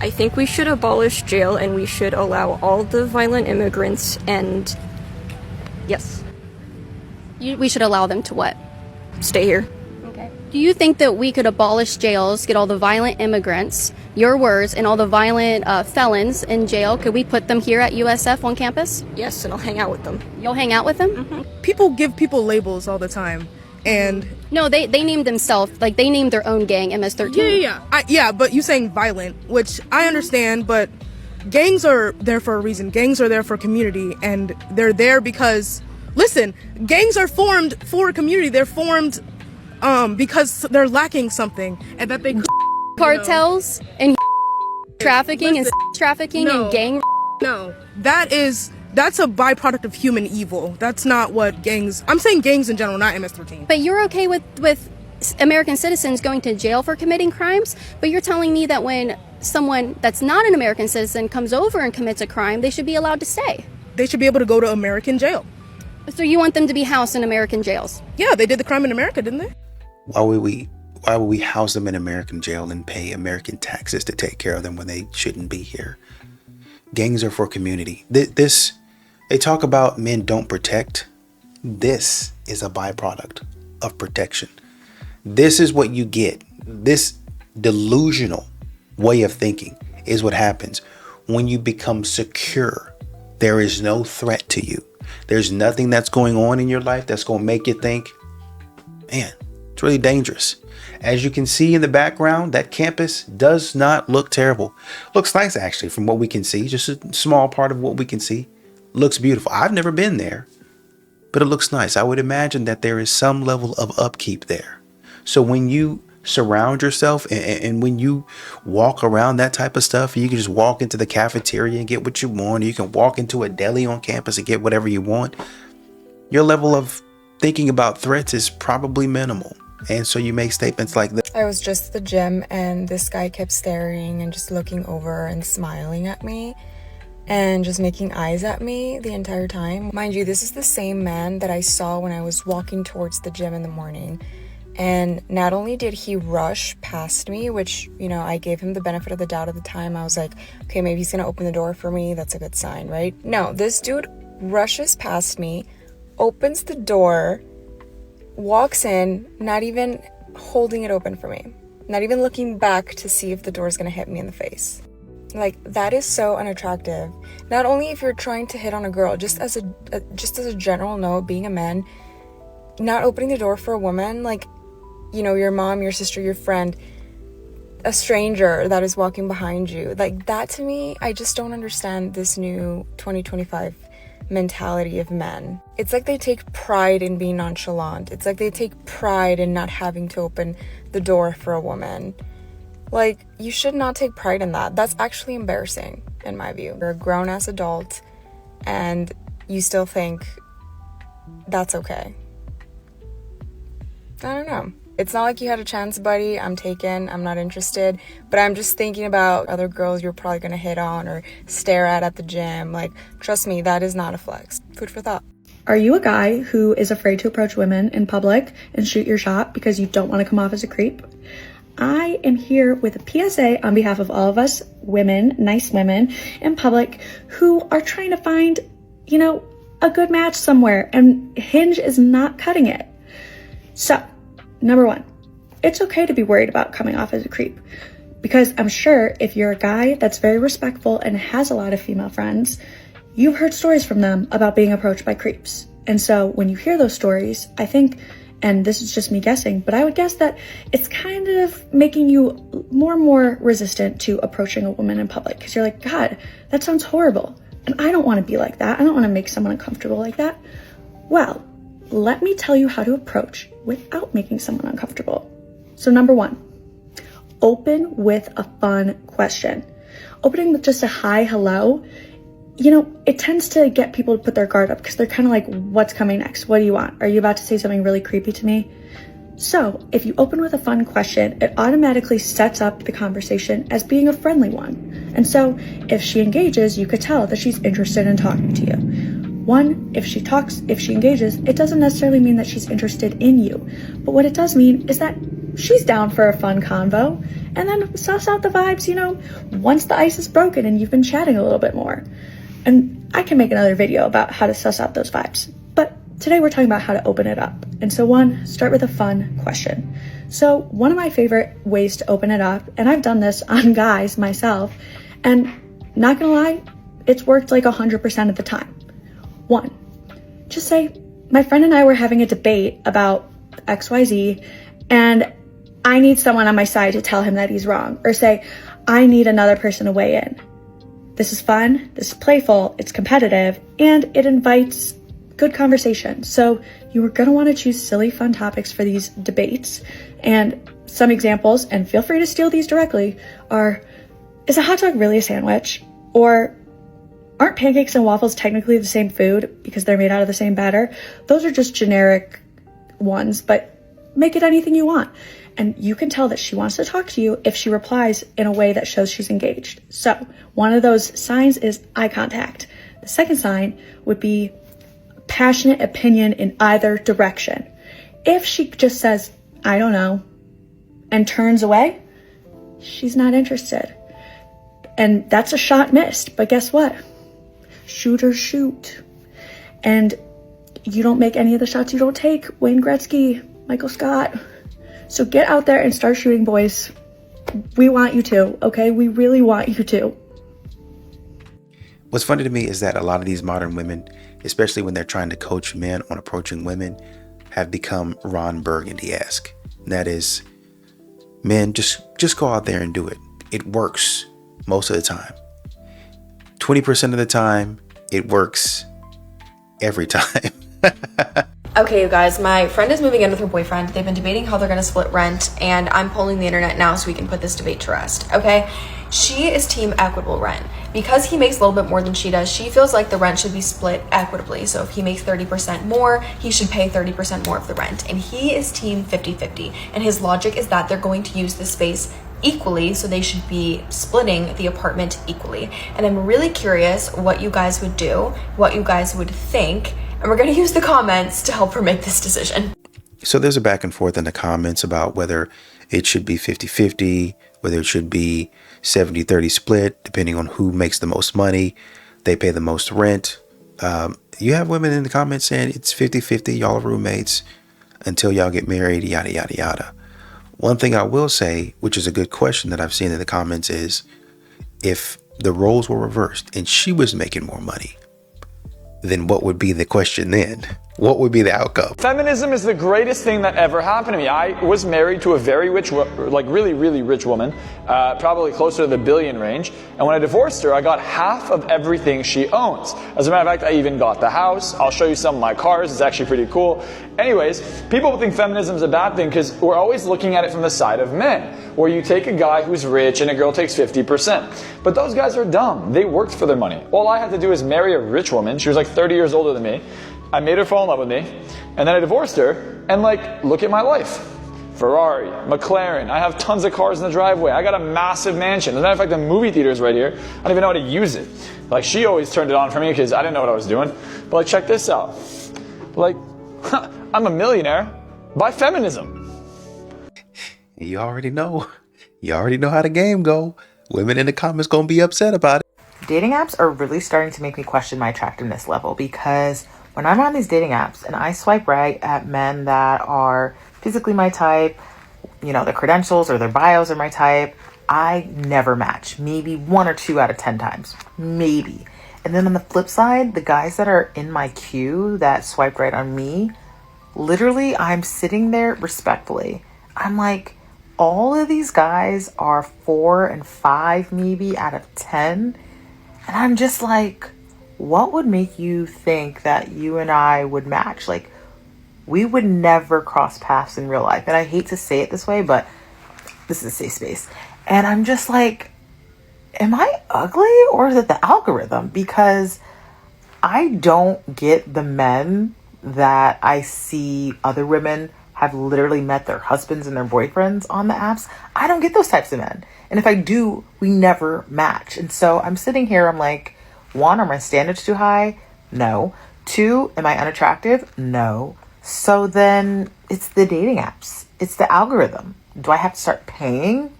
I think we should abolish jail and we should allow all the violent immigrants and... Yes. We should allow them to what? Stay here. Okay. Do you think that we could abolish jails, get all the violent immigrants, your words, and all the violent felons in jail? Could we put them here at USF on campus? Yes, and I'll hang out with them. You'll hang out with them? Mm-hmm. People give people labels all the time. And no, they named themselves, like they named their own gang MS-13. Yeah, but you saying violent, which I understand, but gangs are there for a reason. Gangs are there for community, and they're there because, listen, gangs are formed for a community. They're formed because they're lacking something, and that they cartels and trafficking and trafficking and gang. No, that's a byproduct of human evil. That's not what gangs... I'm saying gangs in general, not MS-13. But you're okay with American citizens going to jail for committing crimes, but you're telling me that when someone that's not an American citizen comes over and commits a crime, they should be allowed to stay. They should be able to go to American jail. So you want them to be housed in American jails? Yeah, they did the crime in America, didn't they? Why would we house them in American jail and pay American taxes to take care of them when they shouldn't be here? Gangs are for community. They talk about men don't protect. This is a byproduct of protection. This is what you get. This delusional way of thinking is what happens when you become secure. There is no threat to you. There's nothing that's going on in your life that's going to make you think, man, it's really dangerous. As you can see in the background, that campus does not look terrible. Looks nice, actually, from what we can see. Just a small part of what we can see. Looks beautiful. I've never been there, but it looks nice. I would imagine that there is some level of upkeep there. So when you surround yourself and when you walk around that type of stuff, you can just walk into the cafeteria and get what you want. You can walk into a deli on campus and get whatever you want. Your level of thinking about threats is probably minimal. And so you make statements like this. I was just at the gym and this guy kept staring and just looking over and smiling at me and just making eyes at me the entire time. Mind you, this is the same man that I saw when I was walking towards the gym in the morning. And not only did he rush past me, which, you know, I gave him the benefit of the doubt at the time. I was like, okay, maybe he's gonna open the door for me. That's a good sign, right? No, this dude rushes past me, opens the door, walks in, not even holding it open for me, not even looking back to see if the door is gonna hit me in the face. Like, that is so unattractive. Not only if you're trying to hit on a girl, just as a general note, being a man, not opening the door for a woman, like, you know, your mom, your sister, your friend, a stranger that is walking behind you, like, that to me, I just don't understand this new 2025 mentality of men. It's like they take pride in being nonchalant. It's like they take pride in not having to open the door for a woman. Like, you should not take pride in that. That's actually embarrassing, in my view. You're a grown-ass adult, and you still think that's okay. I don't know. It's not like you had a chance, buddy. I'm taken. I'm not interested. But I'm just thinking about other girls you're probably going to hit on or stare at the gym. Like, trust me, that is not a flex. Food for thought. Are you a guy who is afraid to approach women in public and shoot your shot because you don't want to come off as a creep? I am here with a PSA on behalf of all of us women, nice women in public who are trying to find, you know, a good match somewhere, and Hinge is not cutting it. So, number one, it's okay to be worried about coming off as a creep, because I'm sure if you're a guy that's very respectful and has a lot of female friends, you've heard stories from them about being approached by creeps. And so when you hear those stories, I think, and this is just me guessing, but I would guess that it's kind of making you more and more resistant to approaching a woman in public, because you're like, God, that sounds horrible. And I don't want to be like that. I don't want to make someone uncomfortable like that. Well, let me tell you how to approach without making someone uncomfortable. So number one, open with a fun question. Opening with just a hi, hello, you know, it tends to get people to put their guard up because they're kind of like, what's coming next? What do you want? Are you about to say something really creepy to me? So if you open with a fun question, it automatically sets up the conversation as being a friendly one. And so if she engages, you could tell that she's interested in talking to you. One, if she engages, it doesn't necessarily mean that she's interested in you. But what it does mean is that she's down for a fun convo. And then suss out the vibes, once the ice is broken and you've been chatting a little bit more. And I can make another video about how to suss out those vibes. But today we're talking about how to open it up. And so start with a fun question. So one of my favorite ways to open it up, and I've done this on guys myself, and not gonna lie, it's worked like 100% of the time. 1, just say, my friend and I were having a debate about XYZ, and I need someone on my side to tell him that he's wrong. Or say, I need another person to weigh in. This is fun, this is playful, it's competitive, and it invites good conversation. So you are gonna wanna choose silly, fun topics for these debates. And some examples, and feel free to steal these directly, are, is a hot dog really a sandwich? Or aren't pancakes and waffles technically the same food because they're made out of the same batter? Those are just generic ones, but make it anything you want. And you can tell that she wants to talk to you if she replies in a way that shows she's engaged. So one of those signs is eye contact. The second sign would be passionate opinion in either direction. If she just says, I don't know, and turns away, she's not interested. And that's a shot missed, but guess what? Shooters shoot. And you don't make any of the shots you don't take. Wayne Gretzky, Michael Scott. So get out there and start shooting, boys. We want you to, okay? We really want you to. What's funny to me is that a lot of these modern women, especially when they're trying to coach men on approaching women, have become Ron Burgundy-esque. That is, men, just go out there and do it. It works most of the time. 20% of the time, it works every time. Okay, you guys, my friend is moving in with her boyfriend. They've been debating how they're gonna split rent, and I'm polling the internet now so we can put this debate to rest, okay? She is team equitable rent. Because he makes a little bit more than she does, she feels like the rent should be split equitably. So if he makes 30% more, he should pay 30% more of the rent. And he is team 50-50. And his logic is that they're going to use the space equally, so they should be splitting the apartment equally. And I'm really curious what you guys would do, what you guys would think, and we're going to use the comments to help her make this decision. So there's a back and forth in the comments about whether it should be 50-50, whether it should be 70-30 split, depending on who makes the most money, they pay the most rent. You have women in the comments saying it's 50-50, y'all are roommates until y'all get married, yada, yada, yada. One thing I will say, which is a good question that I've seen in the comments, is if the roles were reversed and she was making more money, then what would be the question then? What would be the outcome? Feminism is the greatest thing that ever happened to me. I was married to a very rich, like really, really rich woman, probably closer to the billion range. And when I divorced her, I got half of everything she owns. As a matter of fact, I even got the house. I'll show you some of my cars. It's actually pretty cool. Anyways, people think feminism is a bad thing because we're always looking at it from the side of men, where you take a guy who's rich and a girl takes 50%. But those guys are dumb. They worked for their money. All I had to do is marry a rich woman. She was like 30 years older than me. I made her fall in love with me, and then I divorced her, and look at my life. Ferrari, McLaren, I have tons of cars in the driveway. I got a massive mansion. As a matter of fact, the movie theater's right here. I don't even know how to use it. She always turned it on for me because I didn't know what I was doing. But check this out. I'm a millionaire by feminism. You already know. You already know how the game go. Women in the comments gonna be upset about it. Dating apps are really starting to make me question my attractiveness level, because when I'm on these dating apps and I swipe right at men that are physically my type, their credentials or their bios are my type, I never match. Maybe 1 or 2 out of 10 times. Maybe. And then on the flip side, the guys that are in my queue that swiped right on me, literally I'm sitting there respectfully. I'm like, all of these guys are 4 and 5 maybe out of 10. And I'm just like, what would make you think that you and I would match? We would never cross paths in real life. And I hate to say it this way, but this is a safe space. And I'm just like, am I ugly or is it the algorithm? Because I don't get the men that I see other women have literally met their husbands and their boyfriends on the apps. I don't get those types of men. And if I do, we never match. And so I'm sitting here, I'm like, 1, are my standards too high? No. 2, am I unattractive? No. So then it's the dating apps. It's the algorithm. do I have to start paying?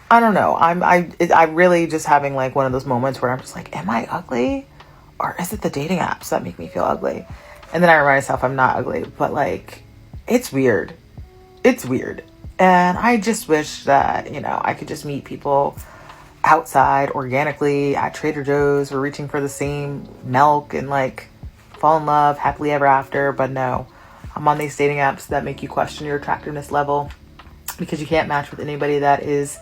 I don't know. I'm really just having like one of those moments where I'm just like, am I ugly? Or is it the dating apps that make me feel ugly? And then I remind myself I'm not ugly, but like, it's weird. It's weird. And I just wish that, you know, I could just meet people outside organically at Trader Joe's. We're reaching for the same milk and like fall in love happily ever after. But no, I'm on these dating apps that make you question your attractiveness level because you can't match with anybody that is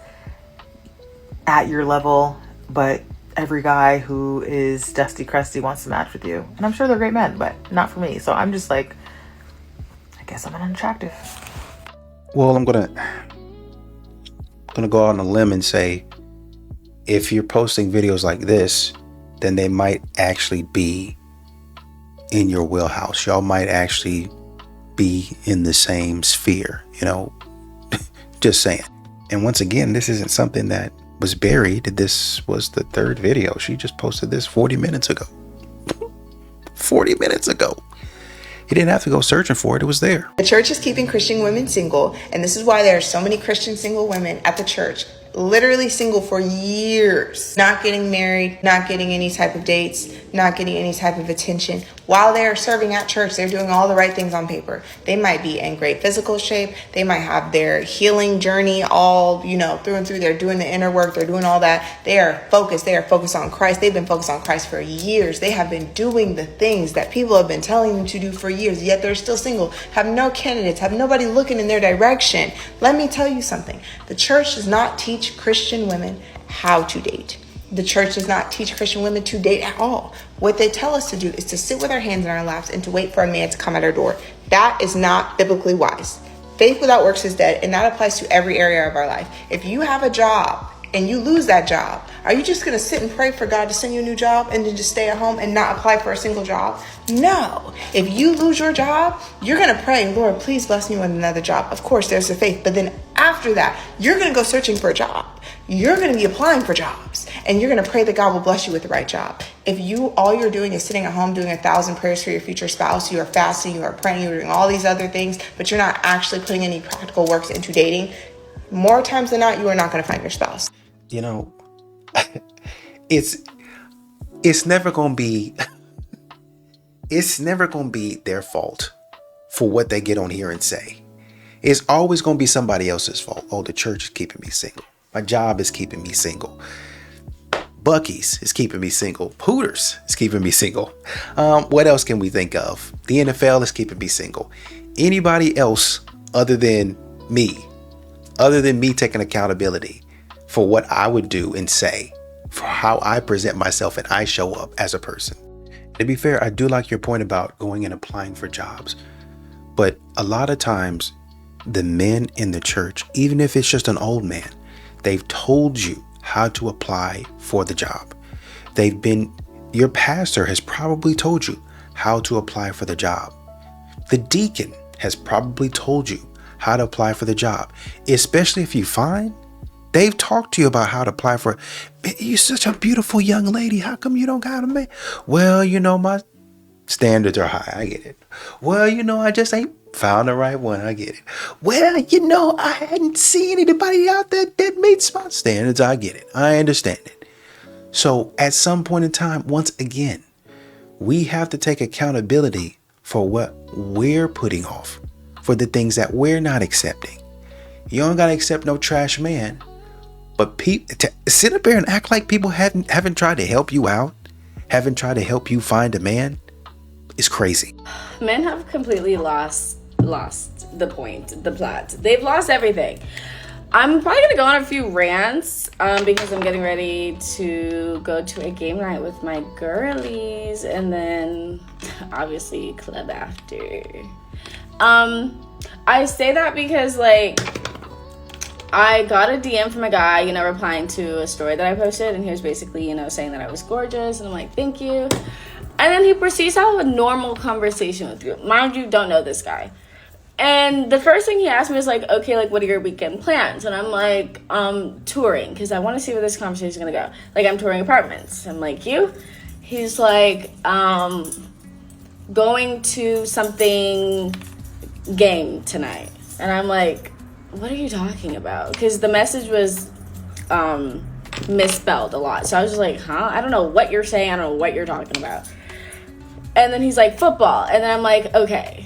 at your level, but every guy who is dusty crusty wants to match with you. And I'm sure they're great men, but not for me. So I'm just like, I guess I'm unattractive. Well, I'm gonna go out on a limb and say, if you're posting videos like this, then they might actually be in your wheelhouse. Y'all might actually be in the same sphere, you know, just saying. And once again, this isn't something that was buried. This was the third video. She just posted this 40 minutes ago. 40 minutes ago. He didn't have to go searching for it. It was there. The church is keeping Christian women single, and this is why there are so many Christian single women at the church, literally single for years, not getting married, not getting any type of dates, not getting any type of attention. While they are serving at church, they're doing all the right things on paper. They might be in great physical shape. They might have their healing journey all, you know, through and through. They're doing the inner work. They're doing all that. They are focused. They are focused on Christ. They've been focused on Christ for years. They have been doing the things that people have been telling them to do for years, yet they're still single, have no candidates, have nobody looking in their direction. Let me tell you something. The church does not teach Christian women how to date. The church does not teach Christian women to date at all. What they tell us to do is to sit with our hands in our laps and to wait for a man to come at our door. That is not biblically wise. Faith without works is dead, and that applies to every area of our life. If you have a job and you lose that job, are you just going to sit and pray for God to send you a new job and then just stay at home and not apply for a single job? No. If you lose your job, you're going to pray, Lord, please bless me with another job. Of course, there's the faith. But then after that, you're going to go searching for a job. You're going to be applying for jobs, and you're going to pray that God will bless you with the right job. If all you're doing is sitting at home doing 1,000 prayers for your future spouse, you are fasting, you are praying, you're doing all these other things, but you're not actually putting any practical works into dating, more times than not, you are not going to find your spouse. You know, it's never going to be, it's never going to be their fault for what they get on here and say. It's always going to be somebody else's fault. Oh, the church is keeping me single. My job is keeping me single. Buc-ee's is keeping me single. Hooters is keeping me single. What else can we think of? The NFL is keeping me single. Anybody else other than me taking accountability for what I would do and say, for how I present myself and I show up as a person. To be fair, I do like your point about going and applying for jobs. But a lot of times, the men in the church, even if it's just an old man, they've told you how to apply for the job. Your pastor has probably told you how to apply for the job. The deacon has probably told you how to apply for the job. Especially if you find, they've talked to you about how to apply for it. You're such a beautiful young lady. How come you don't got a man? Well, you know, my standards are high. I get it. Well, you know, I just ain't found the right one. I get it. Well, you know, I hadn't seen anybody out there that meets my standards. I get it. I understand it. So at some point in time, once again, we have to take accountability for what we're putting off, for the things that we're not accepting. You don't got to accept no trash man, but sit up there and act like people haven't tried to help you out, haven't tried to help you find a man, is crazy. Men have completely lost the point, the plot. They've lost everything. I'm probably gonna go on a few rants because I'm getting ready to go to a game night with my girlies and then obviously club after. I say that because like I got a DM from a guy, you know, replying to a story that I posted, and he was basically, you know, saying that I was gorgeous, and I'm like, thank you. And then he proceeds to have a normal conversation with you. Mind you, don't know this guy. And the first thing he asked me was like, okay, like, what are your weekend plans? And I'm like, touring, because I want to see where this conversation is going to go. Like, I'm touring apartments. I'm like, you? He's like, going to something game tonight. And I'm like, what are you talking about? Because the message was misspelled a lot. So I was just like, huh? I don't know what you're saying. I don't know what you're talking about. And then he's like, football. And then I'm like, okay.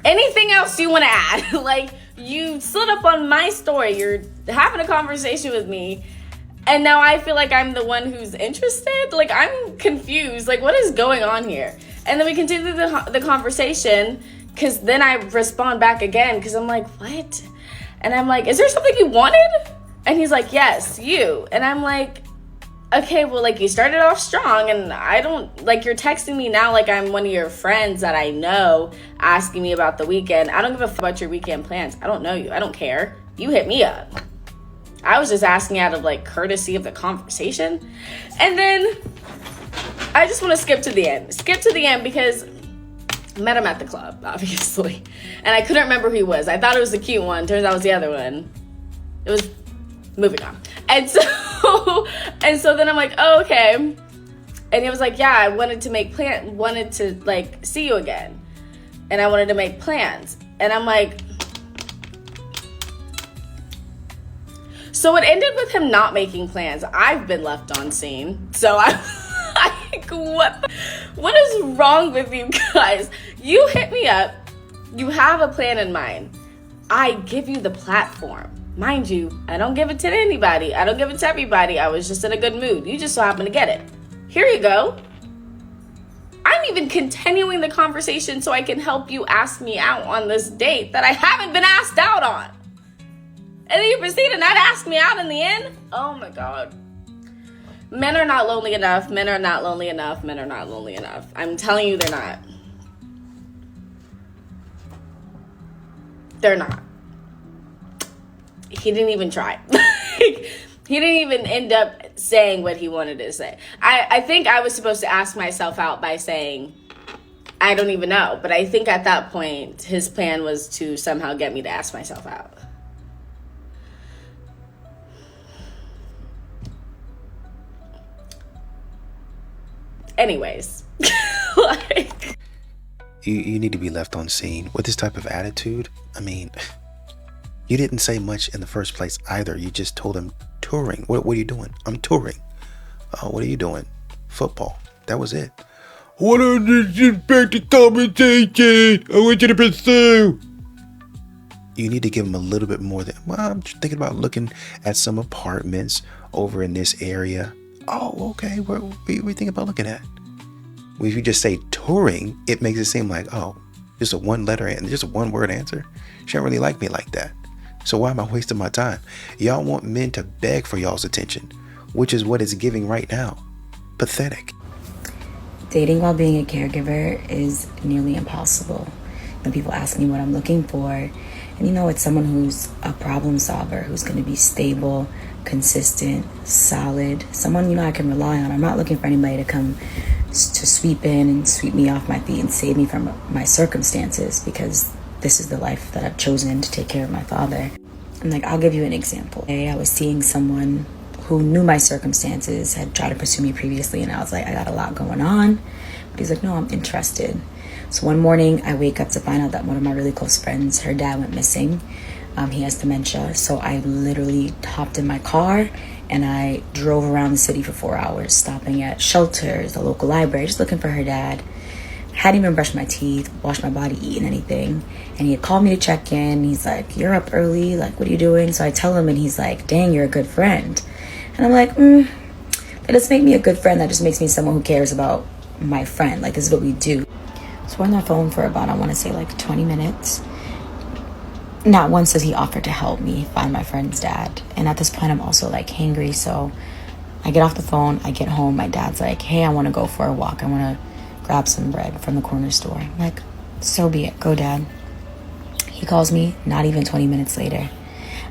Anything else you want to add? Like, you slid up on my story. You're having a conversation with me. And now I feel like I'm the one who's interested. Like, I'm confused. Like, what is going on here? And then we continue the conversation, because then I respond back again, because I'm like, what? And I'm like, is there something you wanted? And he's like, yes, you. And I'm like, okay, well, like, you started off strong, and I don't, like, you're texting me now like I'm one of your friends that I know, asking me about the weekend. I don't give a fuck about your weekend plans. I don't know you. I don't care. You hit me up. I was just asking out of, like, courtesy of the conversation. And then I just want to skip to the end. Skip to the end because I met him at the club, obviously. And I couldn't remember who he was. I thought it was the cute one. Turns out it was the other one. It was moving on. And so then I'm like, oh, okay. And he was like, yeah, I wanted to like see you again. And I wanted to make plans. And I'm like, so it ended with him not making plans. I've been left on scene. So I'm like, what is wrong with you guys? You hit me up. You have a plan in mind. I give you the platform. Mind you, I don't give it to anybody. I don't give it to everybody. I was just in a good mood. You just so happened to get it. Here you go. I'm even continuing the conversation so I can help you ask me out on this date that I haven't been asked out on. And then you proceed to not ask me out in the end? Oh my God. Men are not lonely enough. Men are not lonely enough. Men are not lonely enough. I'm telling you, they're not. They're not. He didn't even try. He didn't even end up saying what he wanted to say. I think I was supposed to ask myself out by saying, I don't even know. But I think at that point, his plan was to somehow get me to ask myself out. Anyways, like, you need to be left on scene with this type of attitude. I mean, you didn't say much in the first place either. You just told him touring. What are you doing? I'm touring. What are you doing? Football. That was it. What are the expected conversation I want you to pursue? You need to give him a little bit more than, well, I'm thinking about looking at some apartments over in this area. Oh, okay. What are you thinking about looking at? Well, if you just say touring, it makes it seem like, oh, just a one letter and just a one word answer. She don't really like me like that. So why am I wasting my time? Y'all want men to beg for y'all's attention, which is what it's giving right now. Pathetic. Dating while being a caregiver is nearly impossible. When people ask me what I'm looking for, and it's someone who's a problem solver, who's going to be stable, consistent, solid, someone I can rely on. I'm not looking for anybody to come to sweep in and sweep me off my feet and save me from my circumstances, because this is the life that I've chosen to take care of my father. I'm like, I'll give you an example. I was seeing someone who knew my circumstances, had tried to pursue me previously, and I was like, I got a lot going on. But he's like, no, I'm interested. So one morning I wake up to find out that one of my really close friends, her dad went missing. He has dementia. So I literally hopped in my car and I drove around the city for 4 hours, stopping at shelters, the local library, just looking for her dad. Hadn't even brushed my teeth, washed my body, eaten anything. And he had called me to check in. He's like, you're up early, like, what are you doing? So I tell him, and he's like, dang, you're a good friend. And I'm like, that doesn't make me a good friend. That just makes me someone who cares about my friend. Like, this is what we do. So we're on the phone for about, I want to say, like 20 minutes. Not once has he offered to help me find my friend's dad. And at this point, I'm also like hangry. So I get off the phone, I get home. My dad's like, hey, I want to go for a walk. I want to grab some bread from the corner store. I'm like, so be it. Go, Dad. He calls me not even 20 minutes later.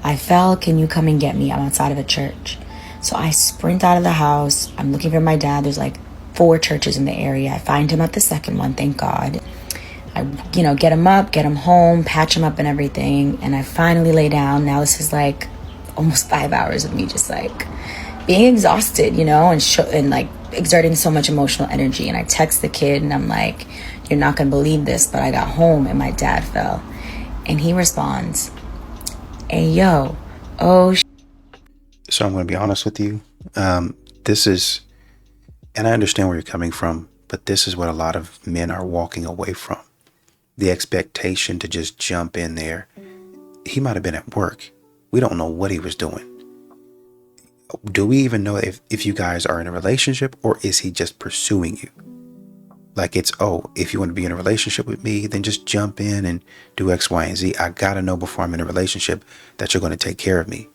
I fell. Can you come and get me? I'm outside of a church. So I sprint out of the house. I'm looking for my dad. There's like 4 churches in the area. I find him at the second one, thank God. I, get him up, get him home, patch him up and everything. And I finally lay down. Now this is like almost 5 hours of me just like being exhausted, and like exerting so much emotional energy. And I text the kid and I'm like, you're not gonna believe this, but I got home and my dad fell. And he responds, hey, yo, oh, So I'm going to be honest with you. This is, and I understand where you're coming from, but this is what a lot of men are walking away from. The expectation to just jump in there. He might have been at work. We don't know what he was doing. Do we even know if you guys are in a relationship, or is he just pursuing you? Like it's, oh, if you want to be in a relationship with me, then just jump in and do X, Y, and Z. I got to know before I'm in a relationship that you're going to take care of me.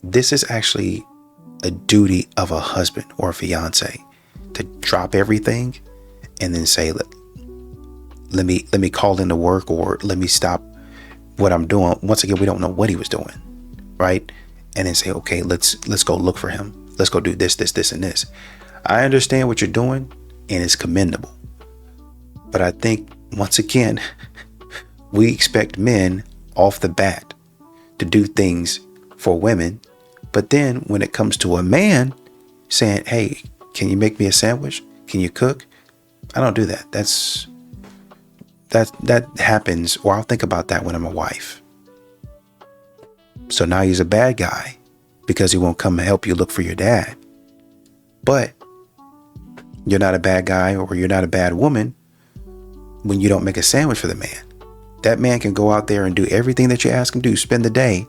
This is actually a duty of a husband or a fiance to drop everything and then say, let me call into work, or let me stop what I'm doing. Once again, we don't know what he was doing, right? And then say, okay, let's go look for him. Let's go do this, and this. I understand what you're doing, and it's commendable. But I think, once again, we expect men off the bat to do things for women. But then when it comes to a man saying, hey, can you make me a sandwich? Can you cook? I don't do that. That happens, or I'll think about that when I'm a wife. So now he's a bad guy because he won't come and help you look for your dad. But you're not a bad guy, or you're not a bad woman when you don't make a sandwich for the man. That man can go out there and do everything that you ask him to do, spend the day,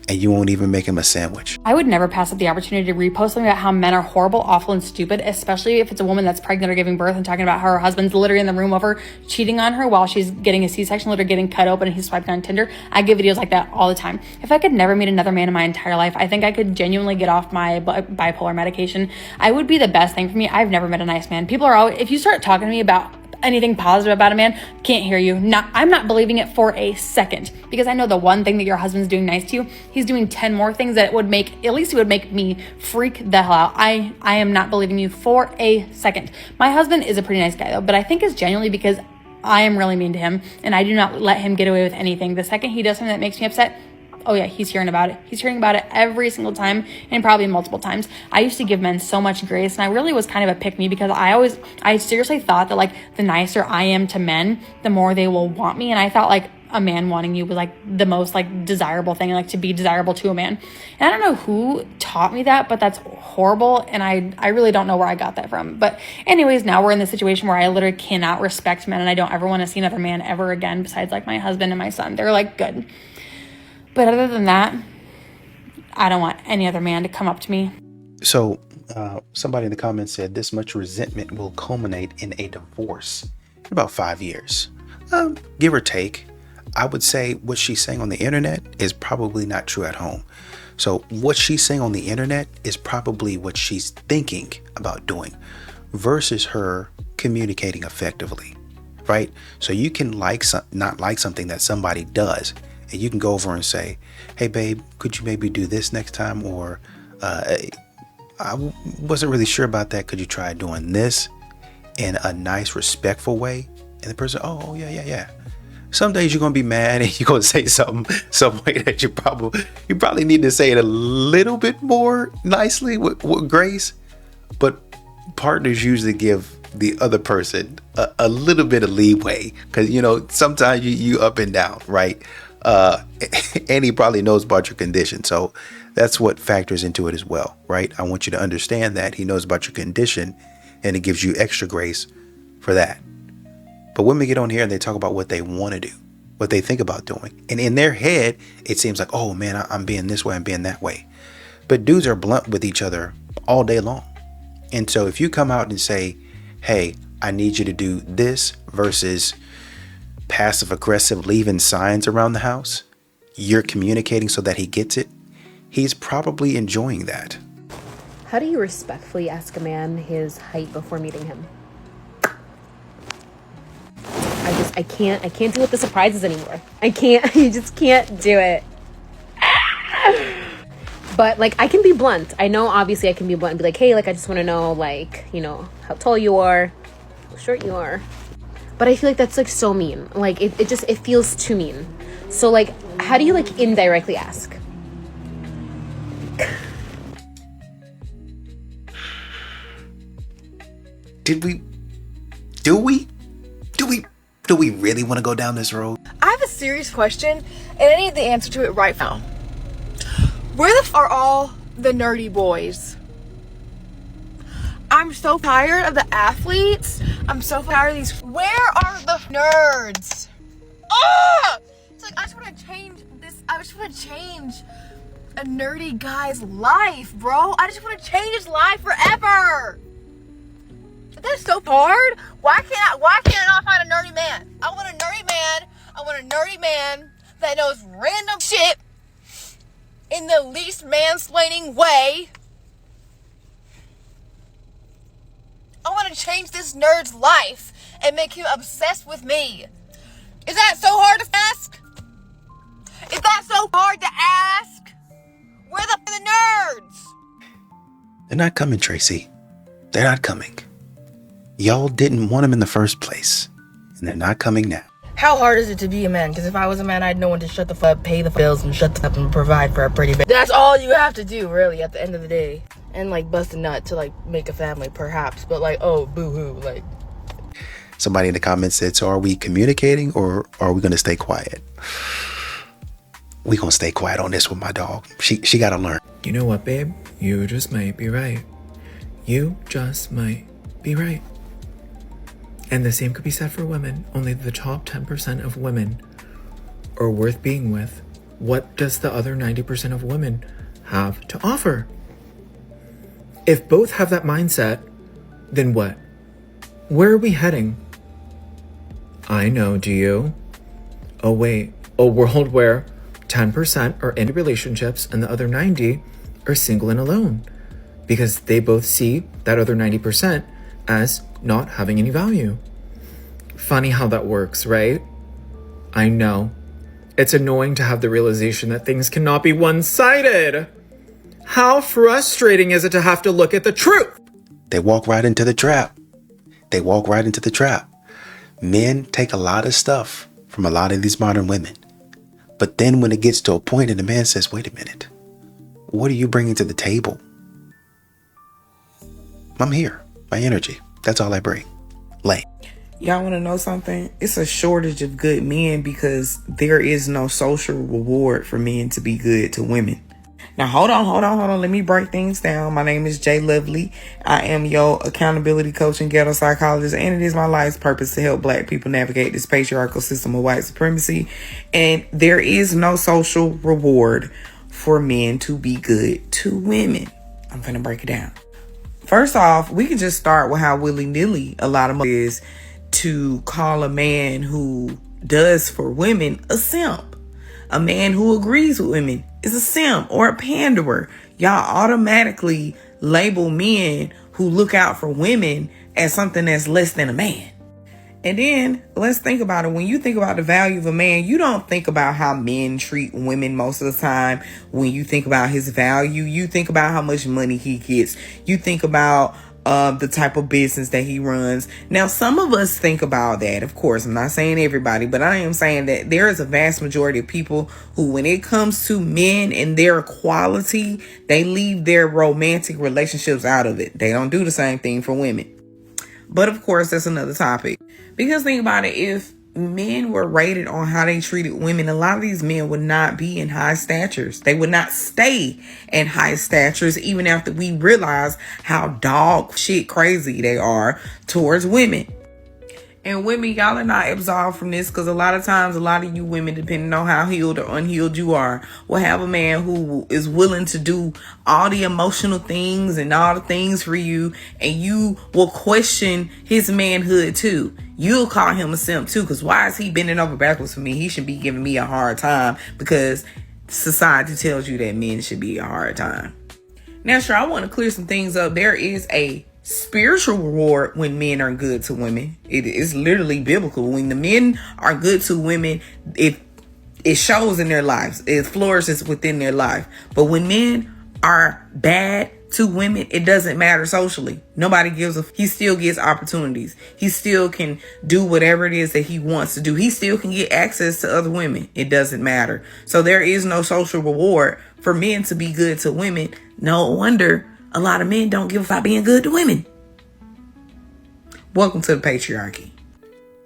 and you won't even make him a sandwich. I would never pass up the opportunity to repost something about how men are horrible, awful, and stupid, especially if it's a woman that's pregnant or giving birth and talking about how her husband's literally in the room over cheating on her while she's getting a C-section, literally getting cut open, and he's swiping on Tinder. I get videos like that all the time. If I could never meet another man in my entire life, I think I could genuinely get off my bipolar medication. I would be the best thing for me. I've never met a nice man. People are always, if you start talking to me about anything positive about a man, can't hear you. I'm not believing it for a second, because I know the one thing that your husband's doing nice to you, he's doing 10 more things that would make, at least it would make me freak the hell out. I am not believing you for a second. My husband is a pretty nice guy though, but I think it's genuinely because I am really mean to him and I do not let him get away with anything. The second he does something that makes me upset, oh yeah, he's hearing about it. He's hearing about it every single time, and probably multiple times. I used to give men so much grace, and I really was kind of a pick-me, because I seriously thought that like the nicer I am to men, the more they will want me. And I thought like a man wanting you was like the most like desirable thing, like to be desirable to a man. And I don't know who taught me that, but that's horrible. And I really don't know where I got that from. But anyways, now we're in the situation where I literally cannot respect men, and I don't ever want to see another man ever again besides like my husband and my son. They're like good. But other than that, I don't want any other man to come up to me. So somebody in the comments said this much resentment will culminate in a divorce in about 5 years. Give or take. I would say what she's saying on the internet is probably not true at home. So what she's saying on the internet is probably what she's thinking about doing versus her communicating effectively, right? So you can not like something that somebody does, and you can go over and say, hey babe, could you maybe do this next time? Or I wasn't really sure about that. Could you try doing this in a nice, respectful way? And the person, oh yeah. Some days you're gonna be mad and you're gonna say something some way that you probably need to say it a little bit more nicely with grace. But partners usually give the other person a little bit of leeway, because sometimes you up and down, right? And he probably knows about your condition. So that's what factors into it as well, right? I want you to understand that he knows about your condition, and it gives you extra grace for that. But women get on here and they talk about what they want to do, what they think about doing. And in their head, it seems like, oh man, I'm being this way, I'm being that way. But dudes are blunt with each other all day long. And so if you come out and say, hey, I need you to do this, versus passive aggressive leaving signs around the house, you're communicating so that he gets it. He's probably enjoying that. How do you respectfully ask a man his height before meeting him? I can't deal with the surprises anymore. I just can't do it. But like, I can be blunt. I know obviously I can be blunt and be like, hey, like I just want to know like, how tall you are, how short you are. But I feel like that's like so mean. Like it feels too mean. So like, how do you like indirectly ask? Do we really want to go down this road? I have a serious question, and I need the answer to it right now. Where the f are all the nerdy boys? I'm so tired of the athletes. I'm so tired of these. Where are the nerds? Oh! It's like, I just want to change this. I just want to change a nerdy guy's life, bro. I just want to change his life forever. That's so hard. Why can't I not find a nerdy man? I want a nerdy man. I want a nerdy man that knows random shit in the least mansplaining way. I want to change this nerd's life and make him obsessed with me. Is that so hard to ask? Is that so hard to ask? Where the nerds? They're not coming, Tracy. They're not coming. Y'all didn't want them in the first place, and they're not coming now. How hard is it to be a man? Because if I was a man, I'd know when to shut the fuck up, pay the bills, and shut up and provide for a pretty baby. That's all you have to do, really, at the end of the day. And, like, bust a nut to, like, make a family, perhaps. But, like, oh, boo-hoo, like. Somebody in the comments said, so are we communicating or are we going to stay quiet? We going to stay quiet on this with my dog. She got to learn. You know what, babe? You just might be right. You just might be right. And the same could be said for women. Only the top 10% of women are worth being with. What does the other 90% of women have to offer? If both have that mindset, then what? Where are we heading? I know, do you? Oh wait, a world where 10% are in relationships and the other 90 are single and alone. Because they both see that other 90% as not having any value. Funny how that works, right? I know. It's annoying to have the realization that things cannot be one-sided. How frustrating is it to have to look at the truth? They walk right into the trap. They walk right into the trap. Men take a lot of stuff from a lot of these modern women. But then when it gets to a point and the man says, wait a minute, what are you bringing to the table? I'm here. My energy. That's all I bring. Lame. Y'all want to know something? It's a shortage of good men because there is no social reward for men to be good to women. Now, hold on. Let me break things down. My name is Jay Lovely. I am your accountability coach and ghetto psychologist, and it is my life's purpose to help Black people navigate this patriarchal system of white supremacy. And there is no social reward for men to be good to women. I'm finna break it down. First off, we can just start with how willy-nilly a lot of is to call a man who does for women a simp. A man who agrees with women is a simp or a panderer. Y'all automatically label men who look out for women as something that's less than a man. And then let's think about it. When you think about the value of a man, you don't think about how men treat women most of the time. When you think about his value, you think about how much money he gets. You think about the type of business that he runs. Now, some of us think about that. Of course, I'm not saying everybody, but I am saying that there is a vast majority of people who, when it comes to men and their equality, they leave their romantic relationships out of it. They don't do the same thing for women. But of course, that's another topic. Because think about it, if men were rated on how they treated women, a lot of these men would not be in high statures. They would not stay in high statures even after we realize how dog shit crazy they are towards women. And women, y'all are not absolved from this, because a lot of times, a lot of you women, depending on how healed or unhealed you are, will have a man who is willing to do all the emotional things and all the things for you, and you will question his manhood too. You'll call him a simp too, because why is he bending over backwards for me? He should be giving me a hard time, because society tells you that men should be a hard time. Now, sure, I want to clear some things up. There is a spiritual reward when men are good to women. It is literally biblical. When the men are good to women, it shows in their lives. It flourishes within their life. But when men are bad to women, it doesn't matter socially. Nobody gives he still gets opportunities. He still can do whatever it is that he wants to do. He still can get access to other women. It doesn't matter. So there is no social reward for men to be good to women. No wonder a lot of men don't give a fuck being good to women. Welcome to the patriarchy.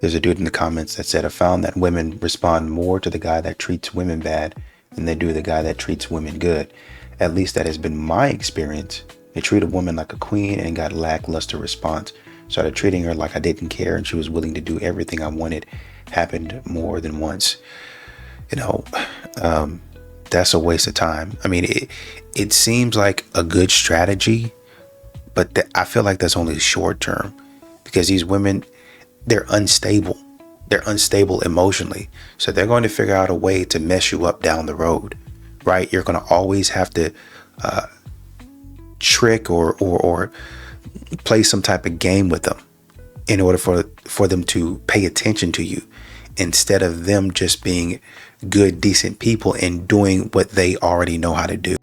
There's a dude in the comments that said, I found that women respond more to the guy that treats women bad than they do the guy that treats women good. At least that has been my experience. They treat a woman like a queen and got lackluster response. Started treating her like I didn't care and she was willing to do everything I wanted. Happened more than once. That's a waste of time. I mean, it seems like a good strategy, but I feel like that's only short term, because these women, they're unstable. They're unstable emotionally. So they're going to figure out a way to mess you up down the road, right? You're going to always have to trick or play some type of game with them in order for them to pay attention to you, instead of them just being good, decent people and doing what they already know how to do.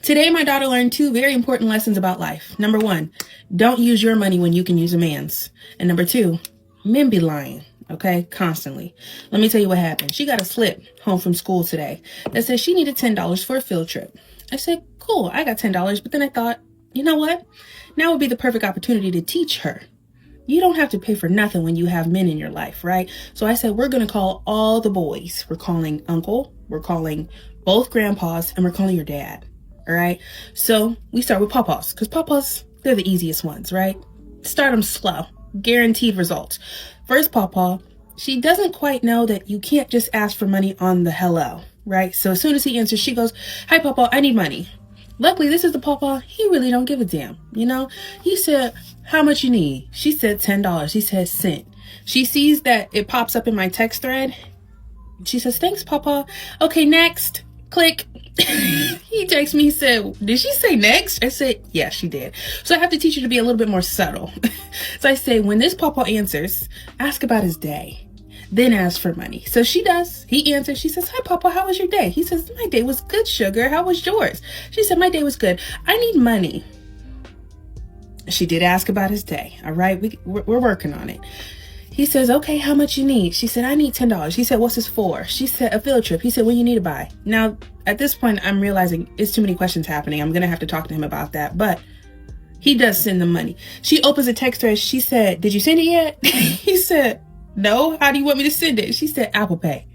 Today, my daughter learned 2 very important lessons about life. Number 1, don't use your money when you can use a man's. And number 2, men be lying, okay, constantly. Let me tell you what happened. She got a slip home from school today that said she needed $10 for a field trip. I said, cool, I got $10. But then I thought, you know what? Now would be the perfect opportunity to teach her. You don't have to pay for nothing when you have men in your life, right? So I said, we're going to call all the boys. We're calling uncle, we're calling both grandpas, and we're calling your dad. All right. So we start with papas, because papas, they're the easiest ones, right? Start them slow, guaranteed results. First papa, she doesn't quite know that you can't just ask for money on the hello, right? So as soon as he answers, she goes, hi, papa, I need money. Luckily, this is the papa. He really don't give a damn. He said, how much you need? She said $10. He said sent. She sees that it pops up in my text thread. She says, thanks, papa. Okay, next. Click. He texts me, he said, did she say next? I said, yeah, she did. So I have to teach you to be a little bit more subtle. So I say, when this papa answers, ask about his day. Then ask for money. So she does. He answers. She says, hi, papa, how was your day? He says, my day was good, sugar. How was yours? She said, my day was good. I need money. She did ask about his day. All right. We're working on it. He says, okay, how much you need? She said, I need $10. He said, what's this for? She said, a field trip. He said, when you need to buy. Now, at this point, I'm realizing it's too many questions happening. I'm going to have to talk to him about that. But he does send the money. She opens a text thread. She said, did you send it yet? He said, no. How do you want me to send it? She said, Apple Pay.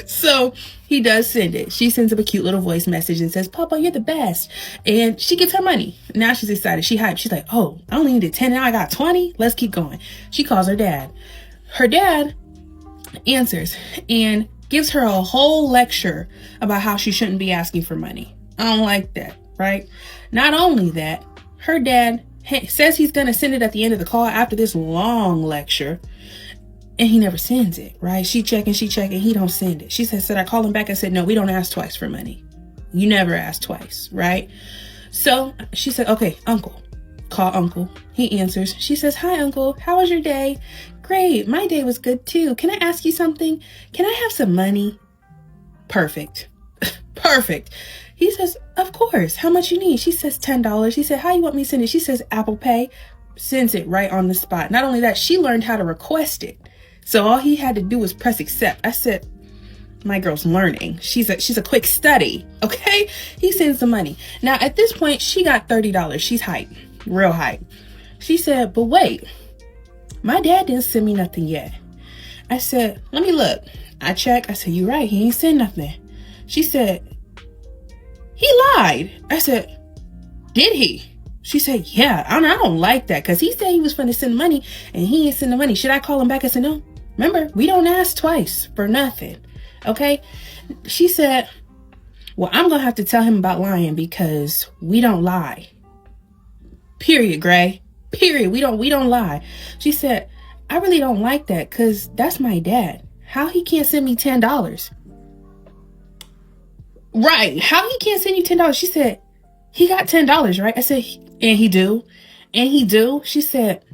So he does send it. She sends him a cute little voice message and says, papa, you're the best. And she gets her money. Now she's excited. She hyped. She's like, oh, I only needed 10. Now I got 20. Let's keep going. She calls her dad. Her dad answers and gives her a whole lecture about how she shouldn't be asking for money. I don't like that, right? Not only that, her dad says he's going to send it at the end of the call after this long lecture. And he never sends it, right? She checking, he don't send it. She said I call him back? I said, no, we don't ask twice for money. You never ask twice, right? So she said, okay, uncle. Call uncle. He answers. She says, hi, uncle. How was your day? Great. My day was good too. Can I ask you something? Can I have some money? Perfect. Perfect. He says, of course. How much you need? She says $10. He said, how you want me to send it? She says, Apple Pay. Sends it right on the spot. Not only that, she learned how to request it. So all he had to do was press accept. I said, my girl's learning. She's a quick study. Okay. He sends the money. Now at this point, she got $30. She's hype, real hype. She said, but wait, my dad didn't send me nothing yet. I said, let me look. I checked. I said, you're right. He ain't sent nothing. She said, he lied. I said, did he? She said, yeah, I don't like that, because he said he was going to send money and he ain't send the money. Should I call him back? I said, no, remember, we don't ask twice for nothing. Okay. She said, well, I'm going to have to tell him about lying because we don't lie. Period, Gray. Period. We don't lie. She said, I really don't like that because that's my dad. How he can't send me $10? Right. How he can't send you $10? She said, he got $10, right? I said, and he do? And he do? She said,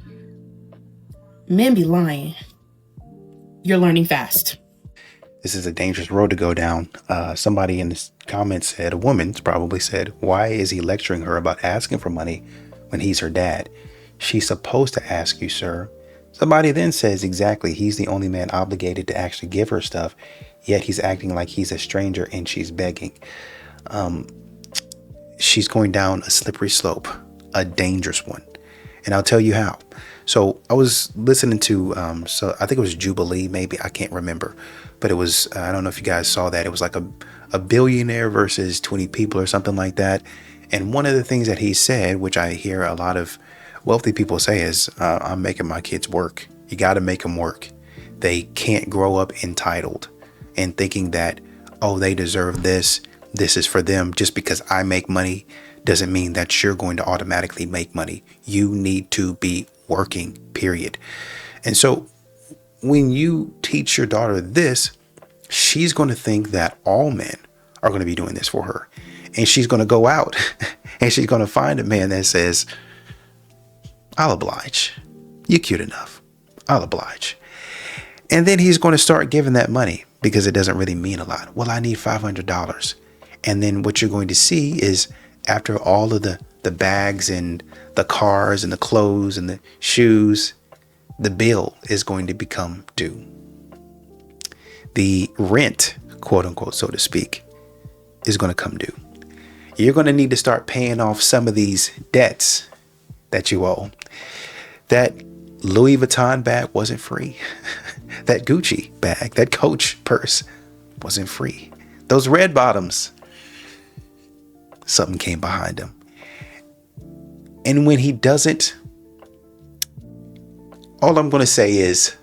men be lying. You're learning fast. This is a dangerous road to go down. Somebody in the comments said, a woman probably said, why is he lecturing her about asking for money when he's her dad? She's supposed to ask you, sir. Somebody then says, exactly, he's the only man obligated to actually give her stuff, yet he's acting like he's a stranger and she's begging. She's going down a slippery slope, a dangerous one. And I'll tell you how. So I was listening to, so I think it was Jubilee, maybe, I can't remember, but it was, I don't know if you guys saw that. It was like a billionaire versus 20 people or something like that. And one of the things that he said, which I hear a lot of wealthy people say, is, I'm making my kids work. You got to make them work. They can't grow up entitled and thinking that, oh, they deserve this. This is for them. Just because I make money doesn't mean that you're going to automatically make money. You need to be working, period. And so when you teach your daughter this, she's going to think that all men are going to be doing this for her. And she's going to go out and she's going to find a man that says, I'll oblige. You're cute enough. I'll oblige. And then he's going to start giving that money because it doesn't really mean a lot. Well, I need $500. And then what you're going to see is after all of the bags and the cars and the clothes and the shoes, the bill is going to become due. The rent, quote unquote, so to speak, is going to come due. You're going to need to start paying off some of these debts that you owe. That Louis Vuitton bag wasn't free. That Gucci bag, that Coach purse wasn't free. Those red bottoms, something came behind him. And when he doesn't, all I'm going to say is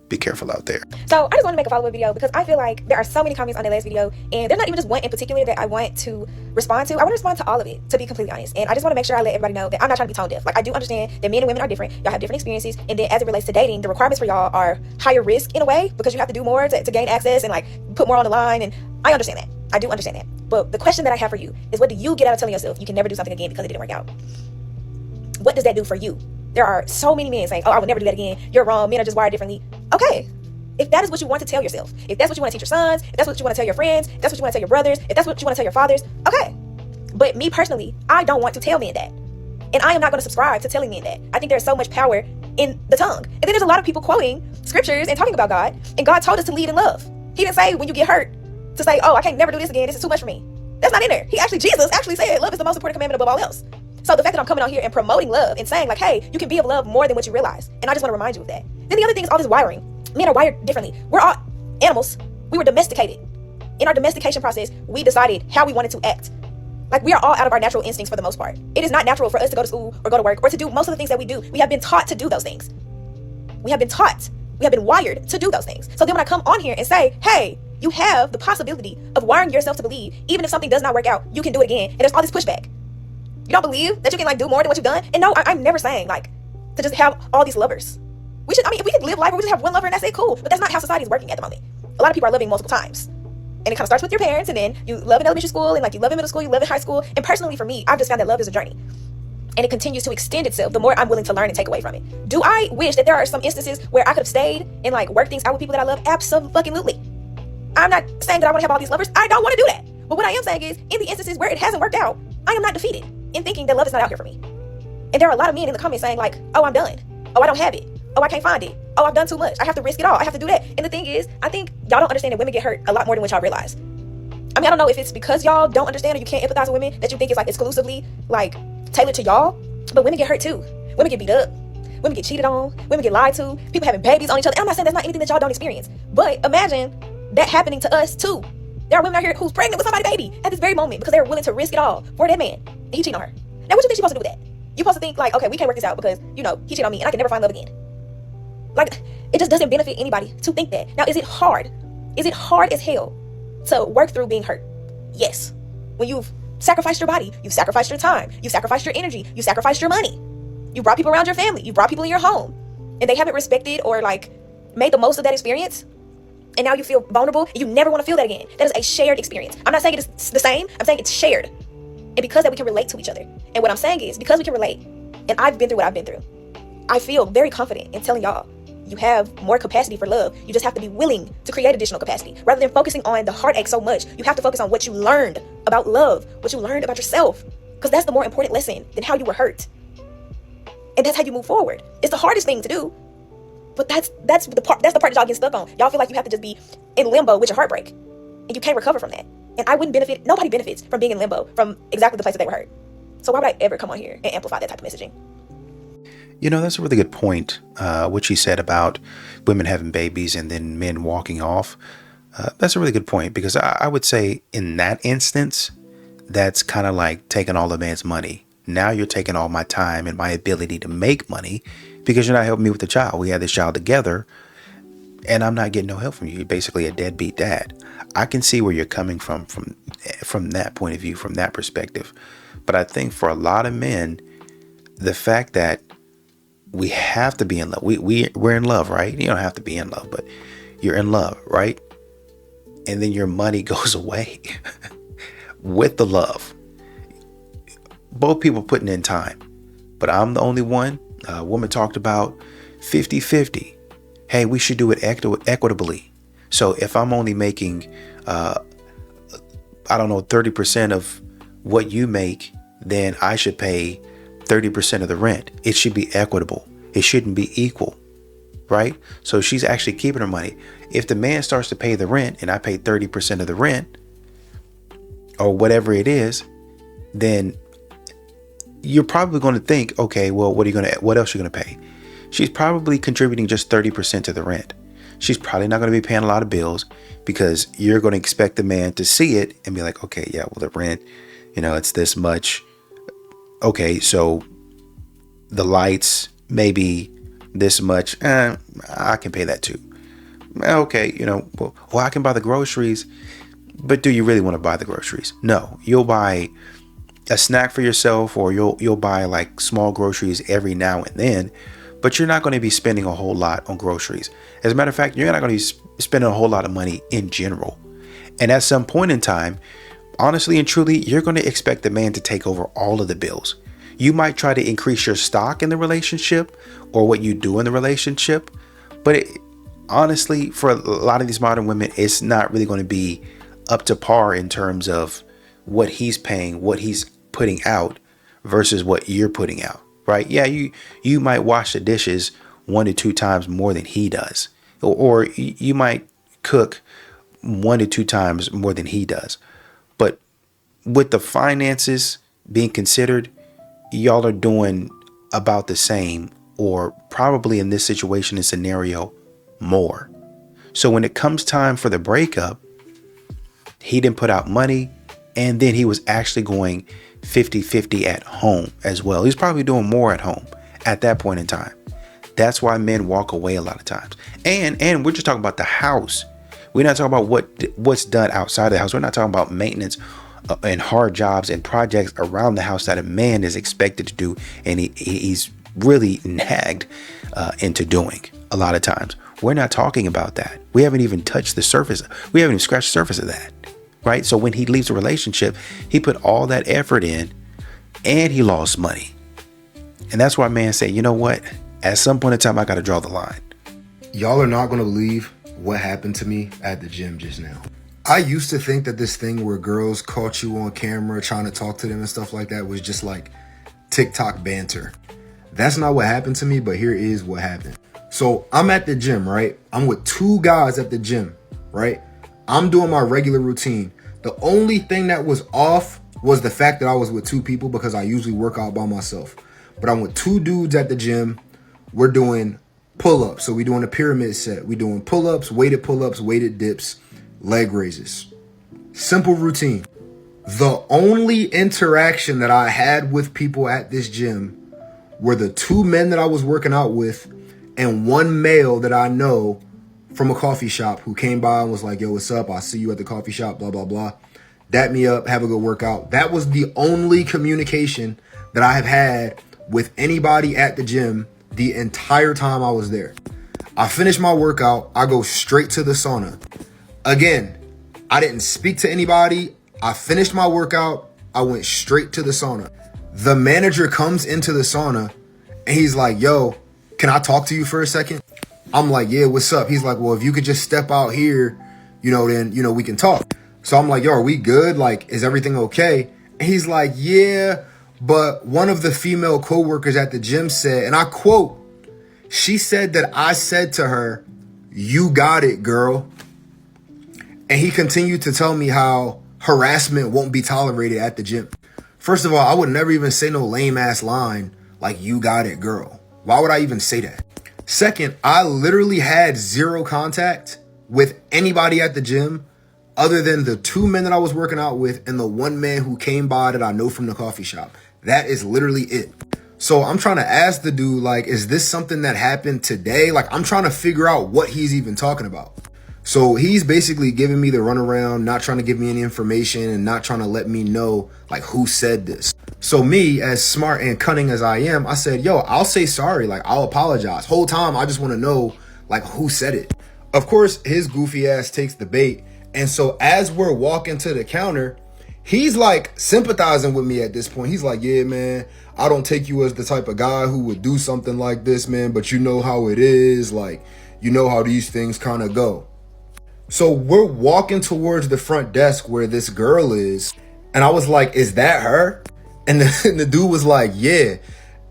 be careful out there. So I just want to make a follow-up video because I feel like there are so many comments on the last video and there's not even just one in particular that I want to respond to. I want to respond to all of it, to be completely honest. And I just want to make sure I let everybody know that I'm not trying to be tone deaf. Like, I do understand that men and women are different. Y'all have different experiences. And then as it relates to dating, the requirements for y'all are higher risk in a way because you have to do more to gain access and like put more on the line. And I understand that. I do understand that. But the question that I have for you is, what do you get out of telling yourself you can never do something again because it didn't work out? What does that do for you? There are so many men saying, oh, I would never do that again. You're wrong. Men are just wired differently. Okay. If that is what you want to tell yourself, if that's what you want to teach your sons, if that's what you want to tell your friends, if that's what you want to tell your brothers, if that's what you want to tell your fathers, okay. But me personally, I don't want to tell men that. And I am not going to subscribe to telling men that. I think there's so much power in the tongue. And then there's a lot of people quoting scriptures and talking about God. And God told us to lead in love. He didn't say when you get hurt to say, oh, I can't never do this again. This is too much for me. That's not in there. Jesus actually said love is the most important commandment above all else. So the fact that I'm coming out here and promoting love and saying like, hey, you can be of love more than what you realize. And I just want to remind you of that. Then the other thing is all this wiring. Men are wired differently. We're all animals. We were domesticated. In our domestication process, we decided how we wanted to act. Like, we are all out of our natural instincts for the most part. It is not natural for us to go to school or go to work or to do most of the things that we do. We have been taught to do those things. We have been taught. We have been wired to do those things. So then when I come on here and say, hey, you have the possibility of wiring yourself to believe, even if something does not work out, you can do it again. And there's all this pushback. You don't believe that you can like do more than what you've done? And no, I'm never saying like to just have all these lovers. If we could live life where we just have one lover and that's it, cool. But that's not how society is working at the moment. A lot of people are loving multiple times. And it kind of starts with your parents, and then you love in elementary school, and like you love in middle school, you love in high school. And personally for me, I've just found that love is a journey. And it continues to extend itself the more I'm willing to learn and take away from it. Do I wish that there are some instances where I could have stayed and like worked things out with people that I love? Absolutely. I'm not saying that I want to have all these lovers. I don't want to do that. But what I am saying is, in the instances where it hasn't worked out, I am not defeated in thinking that love is not out here for me. And there are a lot of men in the comments saying like, oh, I'm done. Oh, I don't have it. Oh, I can't find it. Oh, I've done too much. I have to risk it all. I have to do that. And the thing is, I think y'all don't understand that women get hurt a lot more than what y'all realize. I mean, I don't know if it's because y'all don't understand or you can't empathize with women that you think it's like exclusively like tailored to y'all, but women get hurt too. Women get beat up. Women get cheated on. Women get lied to. People having babies on each other. And I'm not saying that's not anything that y'all don't experience, but imagine that happening to us too. There are women out here who's pregnant with somebody's baby at this very moment because they're willing to risk it all for that man. And he cheating on her. Now, what you think she's supposed to do with that? You're supposed to think like, okay, we can't work this out because, you know, he cheated on me and I can never find love again. Like, it just doesn't benefit anybody to think that. Now, is it hard? Is it hard as hell to work through being hurt? Yes. When you've sacrificed your body, you've sacrificed your time, you've sacrificed your energy, you sacrificed your money. You brought people around your family, you brought people in your home, and they haven't respected or like made the most of that experience. And now you feel vulnerable and you never want to feel that again. That is a shared experience. I'm not saying it's the same. I'm saying it's shared. And because that we can relate to each other. And what I'm saying is, because we can relate, and I've been through what I've been through, I feel very confident in telling y'all, you have more capacity for love. You just have to be willing to create additional capacity. Rather than focusing on the heartache so much, you have to focus on what you learned about love, what you learned about yourself. Because that's the more important lesson than how you were hurt. And that's how you move forward. It's the hardest thing to do. But that's the part that y'all get stuck on. Y'all feel like you have to just be in limbo with your heartbreak. And you can't recover from that. And I wouldn't benefit, nobody benefits from being in limbo from exactly the place that they were hurt. So why would I ever come on here and amplify that type of messaging? You know, that's a really good point, what she said about women having babies and then men walking off. That's a really good point, because I would say in that instance, that's kind of like taking all the man's money. Now you're taking all my time and my ability to make money because you're not helping me with the child. We had this child together and I'm not getting no help from you. You're basically a deadbeat dad. I can see where you're coming from that point of view, from that perspective. But I think for a lot of men, the fact that we have to be in love. We're in love, right? You don't have to be in love, but you're in love, right? And then your money goes away with the love. Both people putting in time, but I'm the only one. A woman talked about 50-50. Hey, we should do it equitably. So if I'm only making, 30% of what you make, then I should pay 30% of the rent. It should be equitable. It shouldn't be equal, right? So she's actually keeping her money. If the man starts to pay the rent and I pay 30% of the rent or whatever it is, then you're probably going to think, okay, well, what else are you going to pay? She's probably contributing just 30% to the rent. She's probably not going to be paying a lot of bills because you're going to expect the man to see it and be like, okay, yeah, well, the rent, it's this much. Okay, so the lights, maybe this much. I can pay that too. Okay, well, I can buy the groceries, but do you really want to buy the groceries? No, you'll buy a snack for yourself, or you'll buy like small groceries every now and then, but you're not going to be spending a whole lot on groceries. As a matter of fact, you're not going to be spending a whole lot of money in general. And at some point in time, honestly and truly, you're going to expect the man to take over all of the bills. You might try to increase your stock in the relationship or what you do in the relationship, but honestly, for a lot of these modern women, it's not really going to be up to par in terms of what he's paying, what he's putting out versus what you're putting out, right? Yeah, you might wash the dishes 1 to 2 times more than he does, or you might cook 1 to 2 times more than he does. But with the finances being considered, y'all are doing about the same, or probably in this situation and scenario, more. So when it comes time for the breakup, he didn't put out money, and then he was actually going 50-50 at home as well. He's probably doing more at home at that point in time. That's why men walk away a lot of times. And we're just talking about the house. We're not talking about what's done outside of the house. We're not talking about maintenance and hard jobs and projects around the house that a man is expected to do, and he's really nagged into doing a lot of times. We're not talking about that. We haven't even touched the surface. We haven't even scratched the surface of that, right? So when he leaves a relationship, he put all that effort in and he lost money. And that's why man say, you know what? At some point in time, I got to draw the line. Y'all are not going to believe what happened to me at the gym just now. I used to think that this thing where girls caught you on camera trying to talk to them and stuff like that was just like TikTok banter. That's not what happened to me, but here is what happened. So I'm at the gym, right? I'm with 2 guys at the gym, right? I'm doing my regular routine. The only thing that was off was the fact that I was with 2 people, because I usually work out by myself. But I'm with 2 dudes at the gym. We're doing pull-ups. So we're doing a pyramid set. We're doing pull-ups, weighted dips, leg raises. Simple routine. The only interaction that I had with people at this gym were the 2 men that I was working out with and 1 male that I know from a coffee shop who came by and was like, yo, what's up? I see you at the coffee shop, blah, blah, blah. Dap me up, have a good workout. That was the only communication that I have had with anybody at the gym the entire time I was there. I finished my workout. I go straight to the sauna. Again, I didn't speak to anybody. I finished my workout. I went straight to the sauna. The manager comes into the sauna and he's like, yo, can I talk to you for a second? I'm like, yeah, what's up? He's like, well, if you could just step out here, then, we can talk. So I'm like, yo, are we good? Like, is everything okay? And he's like, yeah, but one of the female coworkers at the gym said, and I quote, she said that I said to her, you got it, girl. And he continued to tell me how harassment won't be tolerated at the gym. First of all, I would never even say no lame ass line like, you got it, girl. Why would I even say that? Second, I literally had zero contact with anybody at the gym other than the 2 men that I was working out with and the 1 man who came by that I know from the coffee shop. That is literally it. So I'm trying to ask the dude, like, is this something that happened today? Like, I'm trying to figure out what he's even talking about. So he's basically giving me the runaround, not trying to give me any information and not trying to let me know, like, who said this. So me, as smart and cunning as I am, I said, yo, I'll say sorry. Like, I'll apologize. Whole time, I just want to know, like, who said it. Of course, his goofy ass takes the bait. And so as we're walking to the counter, he's like sympathizing with me at this point. He's like, yeah, man, I don't take you as the type of guy who would do something like this, man, but you know how it is. Like, you know how these things kind of go. So we're walking towards the front desk where this girl is. And I was like, is that her? And the dude was like, yeah.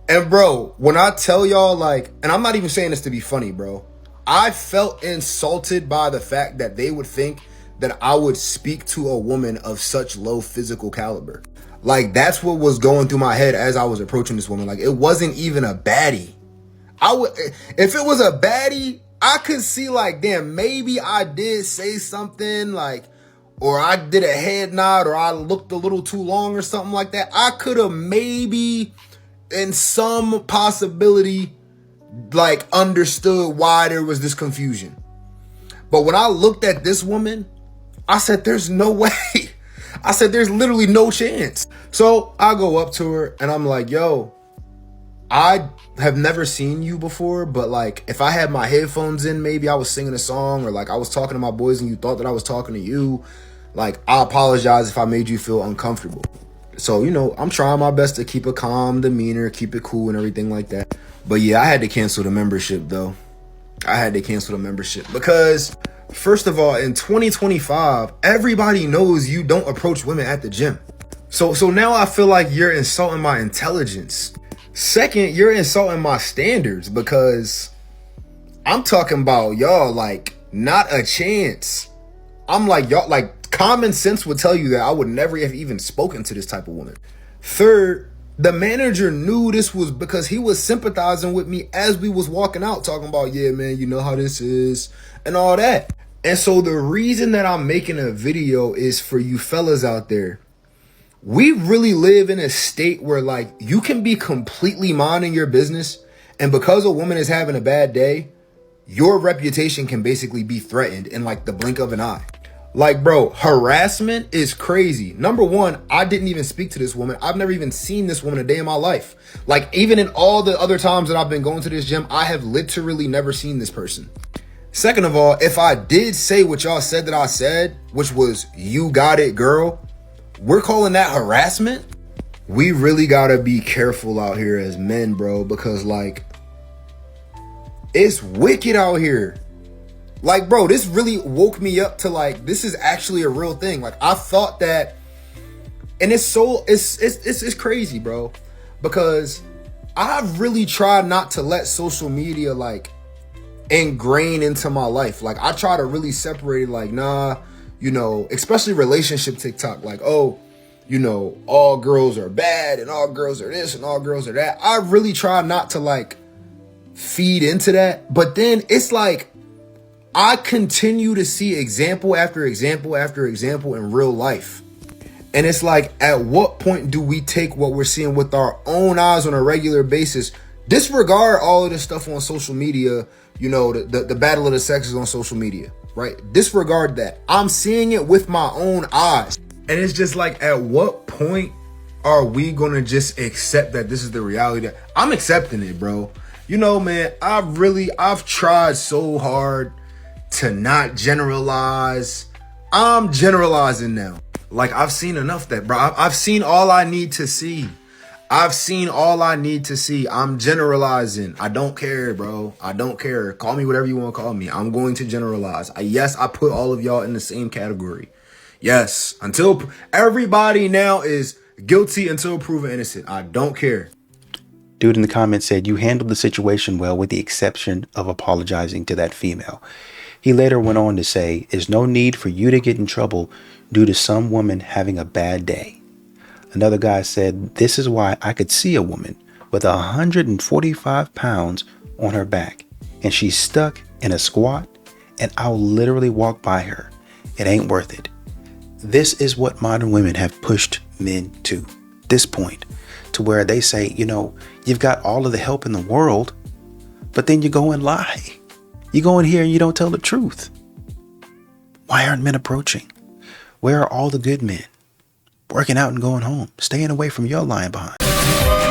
And bro, when I tell y'all, like, and I'm not even saying this to be funny, bro. I felt insulted by the fact that they would think that I would speak to a woman of such low physical caliber. Like, that's what was going through my head as I was approaching this woman. Like, it wasn't even a baddie. If it was a baddie, I could see, like, damn, maybe I did say something, like, or I did a head nod, or I looked a little too long or something like that. I could have maybe, in some possibility, like, understood why there was this confusion. But when I looked at this woman, I said, there's no way. I said, there's literally no chance. So I go up to her and I'm like, yo, I have never seen you before, but like, if I had my headphones in, maybe I was singing a song, or like I was talking to my boys and you thought that I was talking to you. Like, I apologize if I made you feel uncomfortable. So, you know, I'm trying my best to keep a calm demeanor, keep it cool and everything like that. But yeah, I had to cancel the membership though. I had to cancel the membership because, first of all, in 2025, everybody knows you don't approach women at the gym. So now I feel like you're insulting my intelligence. Second, you're insulting my standards because I'm talking about y'all, like, not a chance. I'm like, y'all, like, common sense would tell you that I would never have even spoken to this type of woman. Third, the manager knew this was because he was sympathizing with me as we was walking out, talking about, yeah, man, you know how this is and all that. And so the reason that I'm making a video is for you fellas out there. We really live in a state where, like, you can be completely minding your business, and because a woman is having a bad day, your reputation can basically be threatened in like the blink of an eye. Like, bro, harassment is crazy. Number one, I didn't even speak to this woman. I've never even seen this woman a day in my life. Like, even in all the other times that I've been going to this gym, I have literally never seen this person. Second of all, if I did say what y'all said that I said, which was, you got it, girl, we're calling that harassment. We really gotta be careful out here as men, bro, because, like, it's wicked out here. Like, bro, this really woke me up to, like, this is actually a real thing. Like, I thought that, and it's crazy, bro, because I've really tried not to let social media, like, ingrain into my life. Like, I try to really separate it, like, nah, you know, especially relationship TikTok, like, oh, you know, all girls are bad and all girls are this and all girls are that. I really try not to, like, feed into that. But then it's like, I continue to see example after example after example in real life. And it's like, at what point do we take what we're seeing with our own eyes on a regular basis, disregard all of this stuff on social media, you know, the battle of the sexes on social media, right? Disregard that. I'm seeing it with my own eyes. And it's just like, at what point are we gonna just accept that this is the reality? That I'm accepting it, bro. You know, man, I've tried so hard to not generalize. I'm generalizing now. Like, I've seen enough that, bro. I've seen all I need to see. I've seen all I need to see. I'm generalizing. I don't care, bro. I don't care. Call me whatever you want to call me. I'm going to generalize. Yes, I put all of y'all in the same category. Yes, until everybody now is guilty until proven innocent. I don't care. Dude in the comments said, you handled the situation well with the exception of apologizing to that female. He later went on to say, there's no need for you to get in trouble due to some woman having a bad day. Another guy said, this is why I could see a woman with 145 pounds on her back and she's stuck in a squat, and I'll literally walk by her. It ain't worth it. This is what modern women have pushed men to this point, to where they say, you know, you've got all of the help in the world, but then you go and lie. You go in here and you don't tell the truth. Why aren't men approaching? Where are all the good men? Working out and going home, staying away from your lying behind.